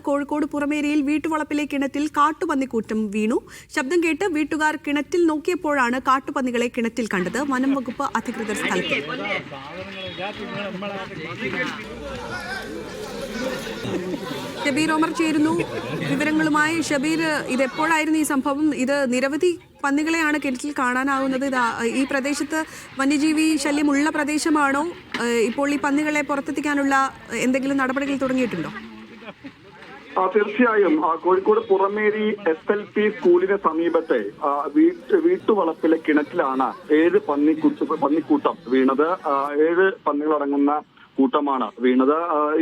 കോഴിക്കോട് പുറമേരിയിൽ വീട്ടുവളപ്പിലെ കിണറ്റിൽ കാട്ടുപന്നിക്കൂട്ടം വീണു. ശബ്ദം കേട്ട് വീട്ടുകാർ കിണറ്റിൽ നോക്കിയപ്പോഴാണ് കാട്ടുപന്നികളെ കിണറ്റിൽ കണ്ടത്. വനം വകുപ്പ് അധികൃതർ സ്ഥലത്ത്. ഷബീർ ഒമർ ചേരുന്നു വിവരങ്ങളുമായി. ഷബീർ, ഇതെപ്പോഴായിരുന്നു ഈ സംഭവം? ഇത് നിരവധി പന്നികളെയാണ് കിണറ്റിൽ കാണാനാവുന്നത്. ഈ പ്രദേശത്ത് വന്യജീവി ശല്യമുള്ള പ്രദേശമാണോ? ഇപ്പോൾ ഈ പന്നികളെ പുറത്തെത്തിക്കാനുള്ള എന്തെങ്കിലും നടപടികൾ തുടങ്ങിയിട്ടുണ്ടോ? തീർച്ചയായും കോഴിക്കോട് പുറമേരി SLP സ്കൂളിന് സമീപത്തെ വീട്ടുവളപ്പിലെ കിണറ്റിലാണ് 7 പന്നിക്കൂട്ടം വീണത്. 7 പന്നികളടങ്ങുന്ന കൂട്ടമാണ് വീണത്.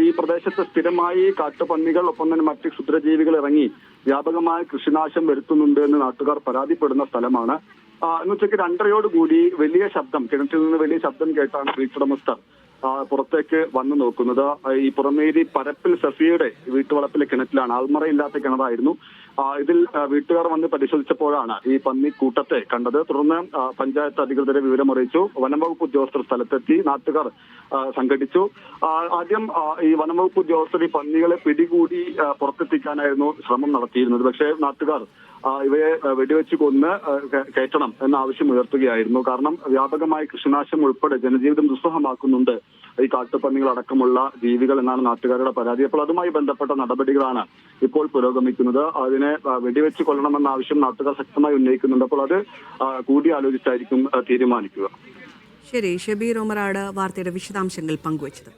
ഈ പ്രദേശത്ത് സ്ഥിരമായി കാട്ടുപന്നികൾ ഒപ്പം തന്നെ മറ്റ് ക്ഷുദ്രജീവികൾ ഇറങ്ങി വ്യാപകമായ കൃഷിനാശം വരുത്തുന്നുണ്ട് എന്ന് നാട്ടുകാർ പരാതിപ്പെടുന്ന സ്ഥലമാണ്. ഇന്ന് ഉച്ചയ്ക്ക് 2:30 വലിയ ശബ്ദം, കിണറ്റിൽ നിന്ന് വലിയ ശബ്ദം കേട്ടാണ് വീട്ടുടമസ്ഥർ പുറത്തേക്ക് വന്നു നോക്കുന്നത്. ഈ പുറമേരി പരപ്പിൽ സഫിയുടെ വീട്ടുവളപ്പിലെ കിണറ്റിലാണ്. ആൾമറയില്ലാത്ത കിണറായിരുന്നു. ഇതിൽ വീട്ടുകാർ വന്ന് പരിശോധിച്ചപ്പോഴാണ് ഈ പന്നിക്കൂട്ടത്തെ കണ്ടത്. തുടർന്ന് പഞ്ചായത്ത് അധികൃതരെ വിവരമറിയിച്ചു. വനംവകുപ്പ് ഉദ്യോഗസ്ഥർ സ്ഥലത്തെത്തി. നാട്ടുകാർ സംഘടിച്ചു. ആദ്യം ഈ വനംവകുപ്പ് ഉദ്യോഗസ്ഥർ ഈ പന്നികളെ പിടികൂടി പുറത്തെത്തിക്കാനായിരുന്നു ശ്രമം നടത്തിയിരുന്നത്. പക്ഷേ നാട്ടുകാർ ഇവയെ വെടിവെച്ച് കൊന്ന് കയറ്റണം എന്ന ആവശ്യം ഉയർത്തുകയായിരുന്നു. കാരണം വ്യാപകമായ കൃഷിനാശം ഉൾപ്പെടെ ജനജീവിതം ദുസ്സഹമാക്കുന്നുണ്ട് ഈ കാട്ടുപന്നികൾ അടക്കമുള്ള ജീവികൾ എന്നാണ് നാട്ടുകാരുടെ പരാതി. അപ്പോൾ അതുമായി ബന്ധപ്പെട്ട നടപടികളാണ് ഇപ്പോൾ പുരോഗമിക്കുന്നത്. അതിനെ വെടിവെച്ച് കൊല്ലണമെന്ന ആവശ്യം നാട്ടുകാർ ശക്തമായി ഉന്നയിക്കുന്നുണ്ട്. അപ്പോൾ അത് കൂടിയാലോചിച്ചായിരിക്കും തീരുമാനിക്കുക. ശരി, ഷബീർ ഒമറാണ് വാർത്തയുടെ വിശദാംശങ്ങൾ പങ്കുവച്ചത്.